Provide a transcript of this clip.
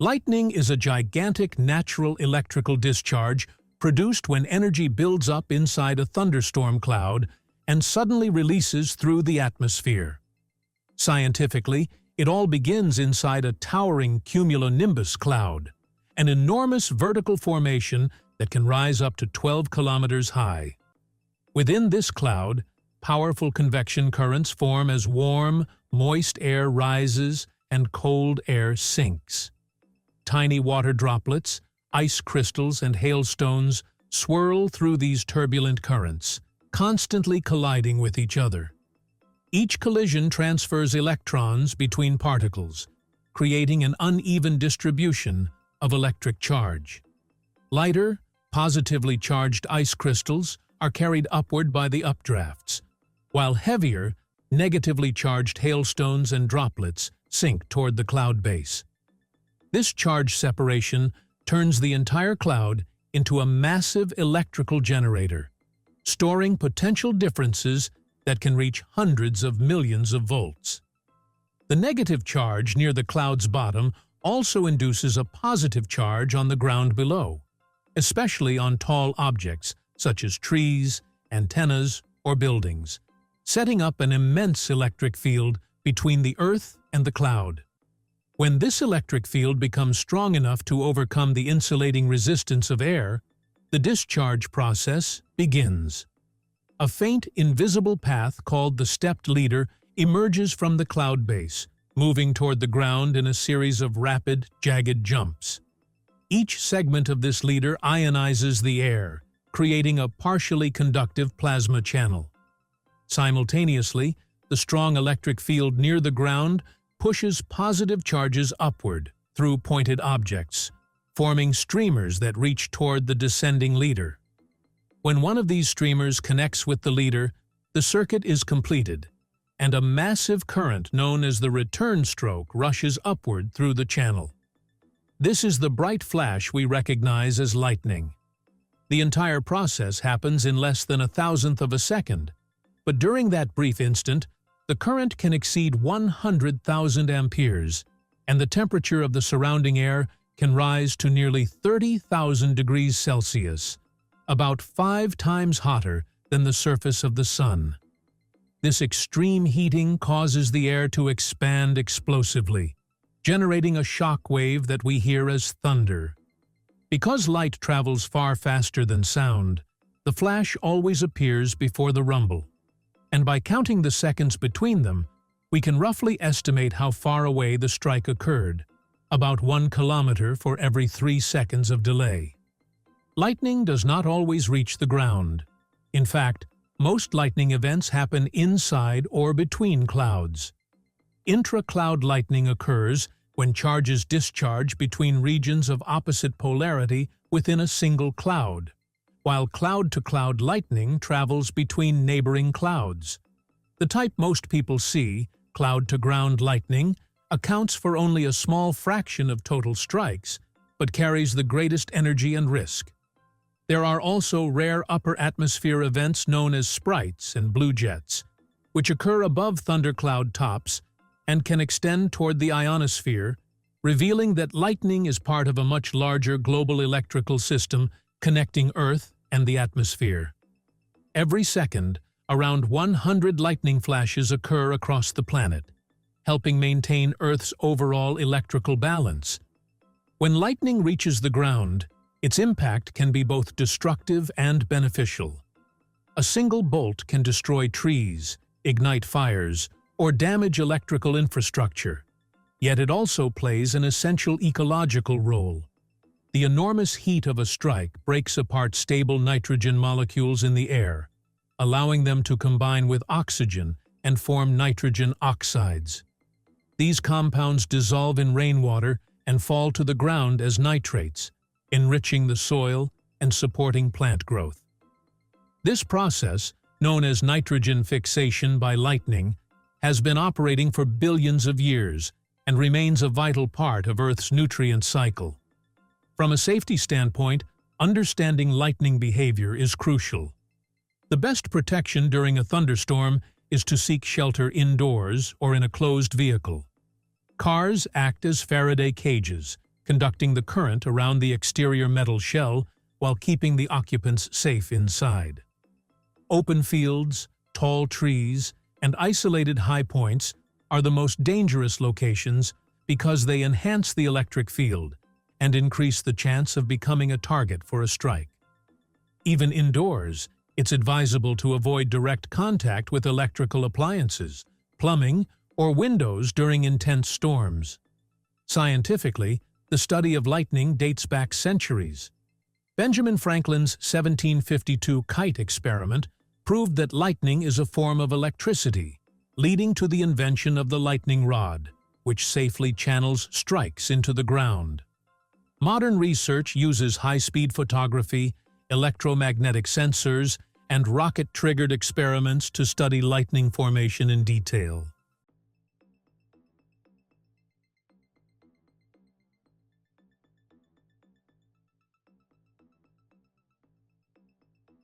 Lightning is a gigantic natural electrical discharge produced when energy builds up inside a thunderstorm cloud and suddenly releases through the atmosphere. Scientifically, it all begins inside a towering cumulonimbus cloud, an enormous vertical formation that can rise up to 12 kilometers high. Within this cloud, powerful convection currents form as warm, moist air rises and cold air sinks. Tiny water droplets, ice crystals, and hailstones swirl through these turbulent currents, constantly colliding with each other. Each collision transfers electrons between particles, creating an uneven distribution of electric charge. Lighter, positively charged ice crystals are carried upward by the updrafts, while heavier, negatively charged hailstones and droplets sink toward the cloud base. This charge separation turns the entire cloud into a massive electrical generator, storing potential differences that can reach hundreds of millions of volts. The negative charge near the cloud's bottom also induces a positive charge on the ground below, especially on tall objects such as trees, antennas, or buildings, setting up an immense electric field between the Earth and the cloud. When this electric field becomes strong enough to overcome the insulating resistance of air, the discharge process begins. A faint, invisible path called the stepped leader emerges from the cloud base, moving toward the ground in a series of rapid, jagged jumps. Each segment of this leader ionizes the air, creating a partially conductive plasma channel. Simultaneously, the strong electric field near the ground pushes positive charges upward through pointed objects, forming streamers that reach toward the descending leader. When one of these streamers connects with the leader, the circuit is completed, and a massive current known as the return stroke rushes upward through the channel. This is the bright flash we recognize as lightning. The entire process happens in less than 1,000th of a second, but during that brief instant, the current can exceed 100,000 amperes, and the temperature of the surrounding air can rise to nearly 30,000 degrees Celsius, about 5 times hotter than the surface of the sun. This extreme heating causes the air to expand explosively, generating a shock wave that we hear as thunder. Because light travels far faster than sound, the flash always appears before the rumble. And by counting the seconds between them, we can roughly estimate how far away the strike occurred, about 1 kilometer for every 3 seconds of delay. Lightning does not always reach the ground. In fact, most lightning events happen inside or between clouds. Intra-cloud lightning occurs when charges discharge between regions of opposite polarity within a single cloud, while cloud-to-cloud lightning travels between neighboring clouds. The type most people see, cloud-to-ground lightning, accounts for only a small fraction of total strikes, but carries the greatest energy and risk. There are also rare upper atmosphere events known as sprites and blue jets, which occur above thundercloud tops and can extend toward the ionosphere, revealing that lightning is part of a much larger global electrical system connecting Earth and the atmosphere. Every second, around 100 lightning flashes occur across the planet, helping maintain Earth's overall electrical balance. When lightning reaches the ground, its impact can be both destructive and beneficial. A single bolt can destroy trees, ignite fires, or damage electrical infrastructure, yet it also plays an essential ecological role. The enormous heat of a strike breaks apart stable nitrogen molecules in the air, allowing them to combine with oxygen and form nitrogen oxides. These compounds dissolve in rainwater and fall to the ground as nitrates, enriching the soil and supporting plant growth. This process, known as nitrogen fixation by lightning, has been operating for billions of years and remains a vital part of Earth's nutrient cycle. From a safety standpoint, understanding lightning behavior is crucial. The best protection during a thunderstorm is to seek shelter indoors or in a closed vehicle. Cars act as Faraday cages, conducting the current around the exterior metal shell while keeping the occupants safe inside. Open fields, tall trees, and isolated high points are the most dangerous locations because they enhance the electric field and increase the chance of becoming a target for a strike. Even indoors, it's advisable to avoid direct contact with electrical appliances, plumbing, or windows during intense storms. Scientifically, the study of lightning dates back centuries. Benjamin Franklin's 1752 kite experiment proved that lightning is a form of electricity, leading to the invention of the lightning rod, which safely channels strikes into the ground. Modern research uses high-speed photography, electromagnetic sensors, and rocket-triggered experiments to study lightning formation in detail.